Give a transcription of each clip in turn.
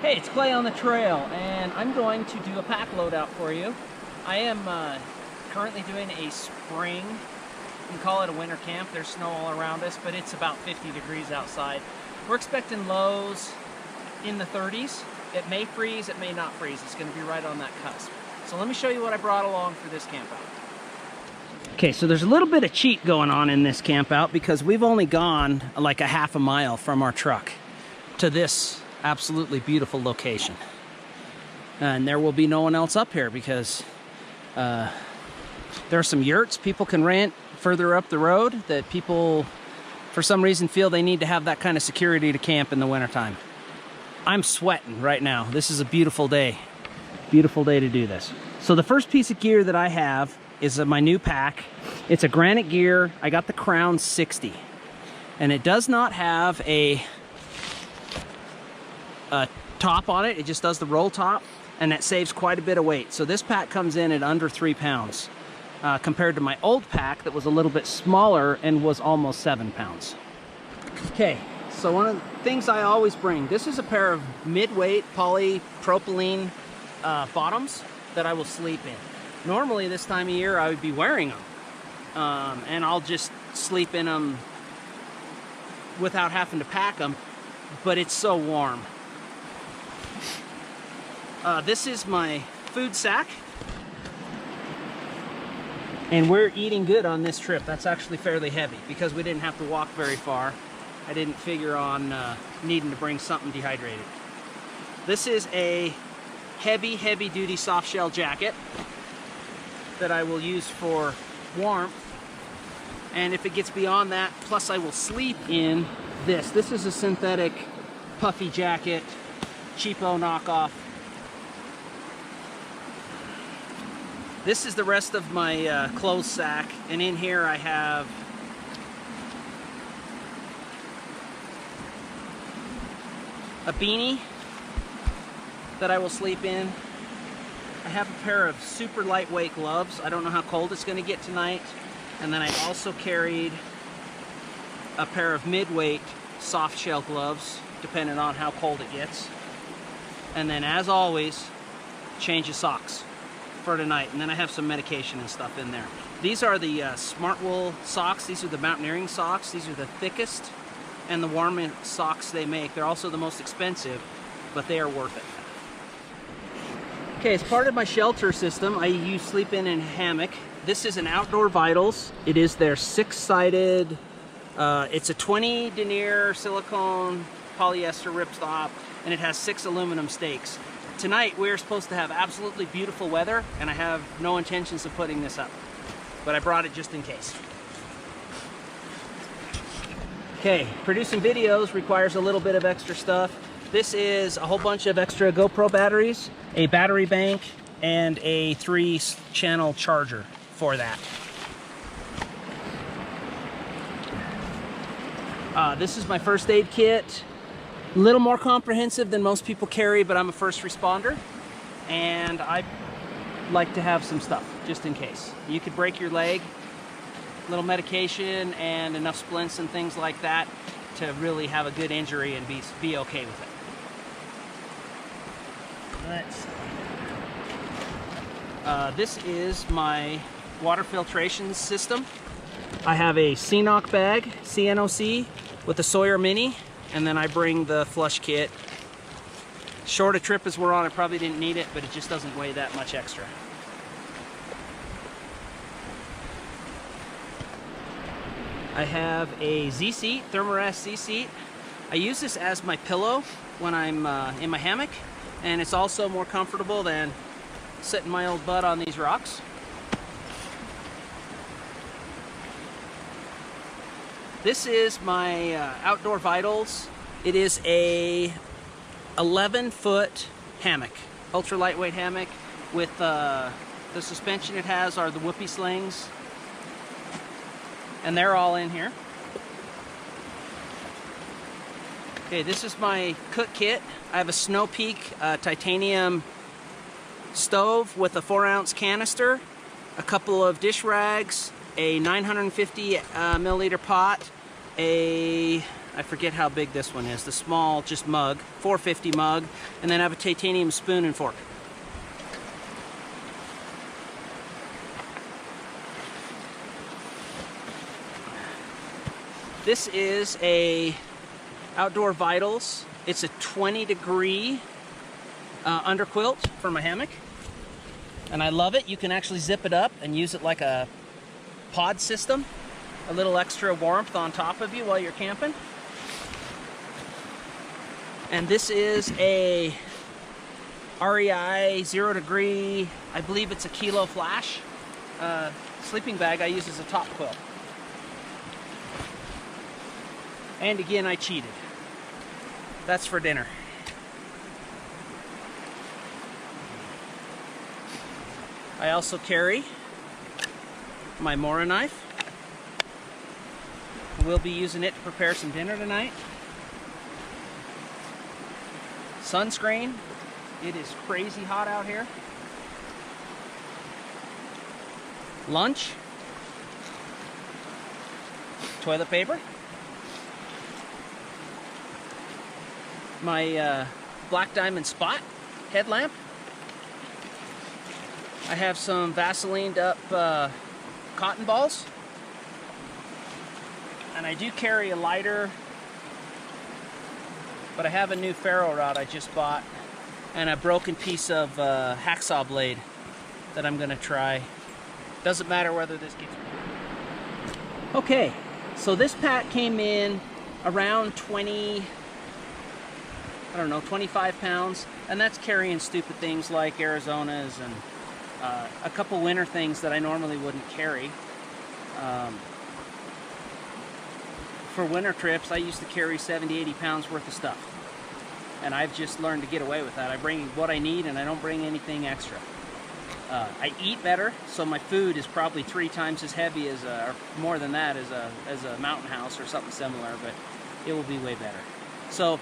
Hey, it's Clay on the trail, and I'm going to do a pack loadout for you. I am currently doing a spring, you can call it a winter camp. There's snow all around us, but it's about 50 degrees outside. We're expecting lows in the 30s. It may freeze, it may not freeze. It's going to be right on that cusp. So let me show you what I brought along for this camp out. Okay, so there's a little bit of cheat going on in this camp out because we've only gone like a half a mile from our truck to this absolutely beautiful location. And there will be no one else up here because there are some yurts people can rent further up the road that people, for some reason, feel they need to have that kind of security to camp in the wintertime. I'm sweating right now. This is a beautiful day. Beautiful day to do this. So the first piece of gear that I have is my new pack. It's a Granite Gear. I got the Crown 60. And it does not have a top on it. It just does the roll top, and that saves quite a bit of weight. So this pack comes in at under 3 pounds compared to my old pack that was a little bit smaller and was almost 7 pounds. Okay, so one of the things I always bring, this is a pair of mid-weight polypropylene bottoms that I will sleep in. Normally this time of year I would be wearing them and I'll just sleep in them without having to pack them, but it's so warm. This is my food sack, and we're eating good on this trip. That's actually fairly heavy because we didn't have to walk very far. I didn't figure on needing to bring something dehydrated. This is a heavy duty soft shell jacket that I will use for warmth, and if it gets beyond that, plus I will sleep in this. This is a synthetic puffy jacket, cheapo knockoff. This is the rest of my clothes sack, and in here I have a beanie that I will sleep in. I have a pair of super lightweight gloves. I don't know how cold it's going to get tonight. And then I also carried a pair of mid-weight soft shell gloves, depending on how cold it gets. And then, as always, change of socks for tonight. And then I have some medication and stuff in there. These are the Smart Wool socks. These are the mountaineering socks. These are the thickest and the warmest socks they make. They're also the most expensive, but they are worth it. Okay, as part of my shelter system, I sleep in a hammock. This is an Outdoor Vitals. It is their 6-sided, it's a 20 denier silicone polyester ripstop, and it has 6 aluminum stakes. Tonight we're supposed to have absolutely beautiful weather, and I have no intentions of putting this up, but I brought it just in case. Okay, producing videos requires a little bit of extra stuff. This is a whole bunch of extra GoPro batteries, a battery bank, and a 3-channel charger for that. This is my first aid kit. A little more comprehensive than most people carry, but I'm a first responder, and I like to have some stuff just in case. You could break your leg, little medication, and enough splints and things like that to really have a good injury and be okay with it. Let's see. This is my water filtration system. I have a CNOC bag, CNOC, with a Sawyer Mini, and then I bring the flush kit. Short a trip as we're on, I probably didn't need it, but it just doesn't weigh that much extra. I have a Z-seat, Thermarest Z-seat. I use this as my pillow when I'm in my hammock, and it's also more comfortable than sitting my old butt on these rocks. This is my Outdoor Vitals. It is a 11-foot hammock, ultra lightweight hammock with the suspension it has are the whoopee slings, and they're all in here. Okay, this is my cook kit. I have a Snow Peak titanium stove with a 4-ounce canister, a couple of dish rags, a 950 milliliter pot, a I forget how big this one is, the small just mug, 450 mug, and then I have a titanium spoon and fork. This is a Outdoor Vitals. It's a 20-degree underquilt for my hammock, and I love it. You can actually zip it up and use it like a pod system, a little extra warmth on top of you while you're camping. And this is a REI 0-degree, I believe it's a Kilo Flash sleeping bag I use as a top quilt. And again, I cheated. That's for dinner. I also carry my Mora knife. We'll be using it to prepare some dinner tonight. Sunscreen. It is crazy hot out here. Lunch. Toilet paper. My Black Diamond Spot headlamp. I have some Vaselined up cotton balls. And I do carry a lighter, but I have a new ferro rod I just bought and a broken piece of hacksaw blade that I'm gonna try. Doesn't matter whether this gets... Okay, so this pack came in around 25 pounds, and that's carrying stupid things like Arizonas and a couple winter things that I normally wouldn't carry. For winter trips, I used to carry 70-80 pounds worth of stuff, and I've just learned to get away with that. I bring what I need and I don't bring anything extra. I eat better, so my food is probably 3 times as heavy as or more than that as a mountain house or something similar, but it will be way better. So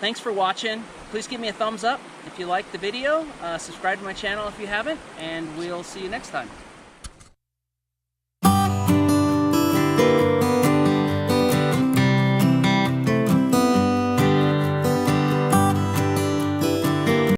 thanks for watching. Please give me a thumbs up if you liked the video. Subscribe to my channel if you haven't, and we'll see you next time.